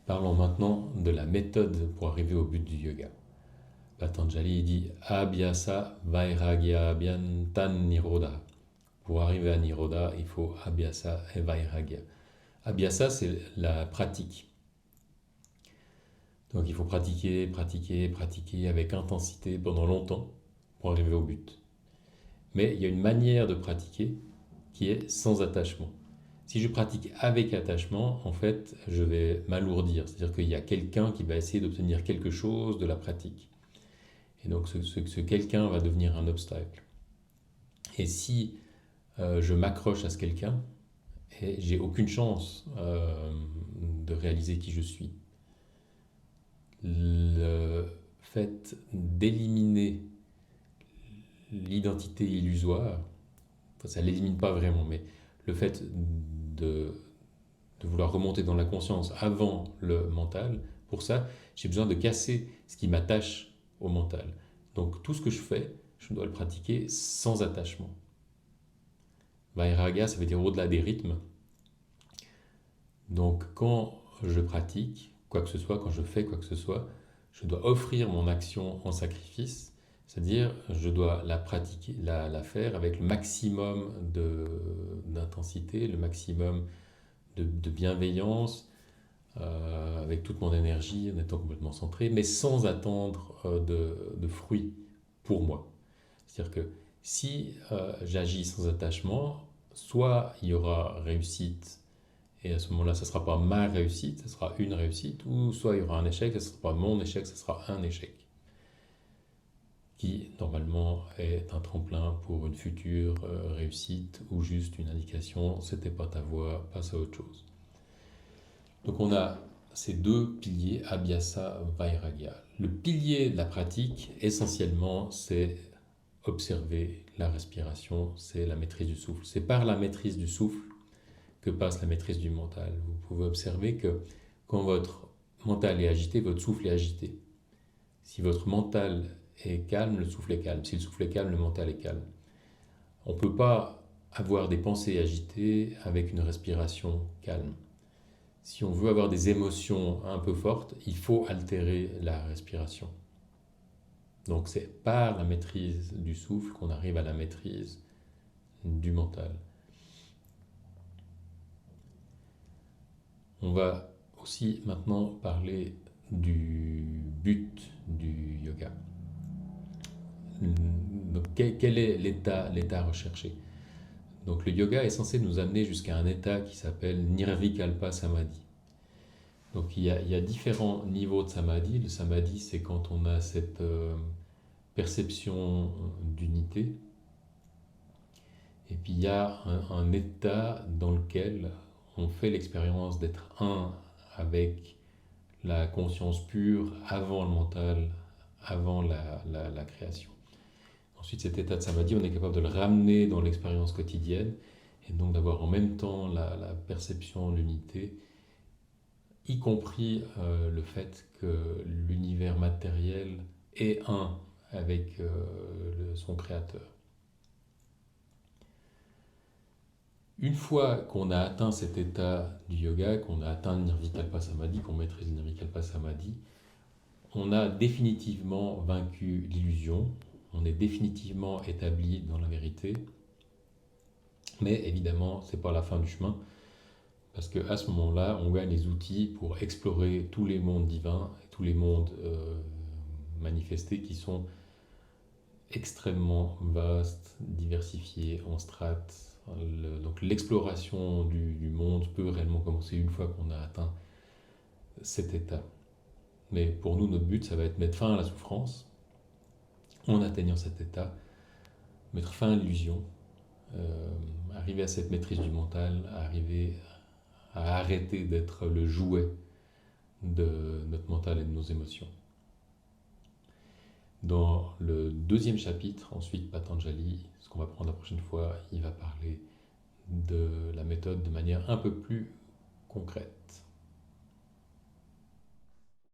Parlons maintenant de la méthode pour arriver au but du yoga. Patanjali dit Abhyasa Vairagya Abhyantan Nirodha. Pour arriver à Nirodha, il faut Abhyasa et Vairagya. Abhyasa, c'est la pratique. Donc il faut pratiquer, pratiquer, pratiquer avec intensité pendant longtemps pour arriver au but. Mais il y a une manière de pratiquer qui est sans attachement. Si je pratique avec attachement, en fait, je vais m'alourdir. C'est-à-dire qu'il y a quelqu'un qui va essayer d'obtenir quelque chose de la pratique. Et donc ce quelqu'un va devenir un obstacle. Et si je m'accroche à ce quelqu'un, et j'ai aucune chance de réaliser qui je suis. Le fait d'éliminer l'identité illusoire, enfin, ça ne l'élimine pas vraiment, mais le fait de, de vouloir remonter dans la conscience avant le mental, pour ça, j'ai besoin de casser ce qui m'attache au mental. Donc tout ce que je fais, je dois le pratiquer sans attachement. Vairagya, ça veut dire au-delà des rythmes. Donc quand je pratique quoi que ce soit, quand je fais quoi que ce soit, je dois offrir mon action en sacrifice, c'est-à-dire je dois la pratiquer, la faire avec le maximum d'intensité, le maximum de bienveillance, avec toute mon énergie, en étant complètement centré, mais sans attendre de fruits pour moi. C'est-à-dire que si j'agis sans attachement, soit il y aura réussite, et à ce moment-là, ça ne sera pas ma réussite, ça sera une réussite, ou soit il y aura un échec, ça ne sera pas mon échec, ça sera un échec, qui normalement est un tremplin pour une future réussite, ou juste une indication, c'était pas ta voie, passe à autre chose. Donc on a ces deux piliers, Abhyasa, Vairagya. Le pilier de la pratique, essentiellement, c'est observer la respiration, c'est la maîtrise du souffle. C'est par la maîtrise du souffle que passe la maîtrise du mental. Vous pouvez observer que quand votre mental est agité, votre souffle est agité. Si votre mental est calme, le souffle est calme. Si le souffle est calme, le mental est calme. On ne peut pas avoir des pensées agitées avec une respiration calme. Si on veut avoir des émotions un peu fortes, il faut altérer la respiration. Donc c'est par la maîtrise du souffle qu'on arrive à la maîtrise du mental. On va aussi maintenant parler du but du yoga. Donc, quel est l'état recherché? Donc le yoga est censé nous amener jusqu'à un état qui s'appelle Nirvikalpa Samadhi. Donc il y a différents niveaux de samadhi. Le samadhi, c'est quand on a cette perception d'unité. Et puis il y a un état dans lequel on fait l'expérience d'être un avec la conscience pure avant le mental, avant la création. Ensuite, cet état de samadhi, on est capable de le ramener dans l'expérience quotidienne et donc d'avoir en même temps la perception de l'unité, y compris le fait que l'univers matériel est un avec son créateur. Une fois qu'on a atteint cet état du yoga, qu'on a atteint le Nirvikalpa Samadhi, qu'on maîtrise le Nirvikalpa Samadhi, on a définitivement vaincu l'illusion, on est définitivement établi dans la vérité, mais évidemment, ce n'est pas la fin du chemin, parce qu'à ce moment-là, on gagne les outils pour explorer tous les mondes divins, tous les mondes manifestés qui sont extrêmement vastes, diversifiés en strates. Donc l'exploration du monde peut réellement commencer une fois qu'on a atteint cet état. Mais pour nous, notre but, ça va être mettre fin à la souffrance en atteignant cet état, mettre fin à l'illusion, arriver à cette maîtrise du mental, arriver à arrêter d'être le jouet de notre mental et de nos émotions. Dans le deuxième chapitre, ensuite, Patanjali, ce qu'on va prendre la prochaine fois, il va parler de la méthode de manière un peu plus concrète.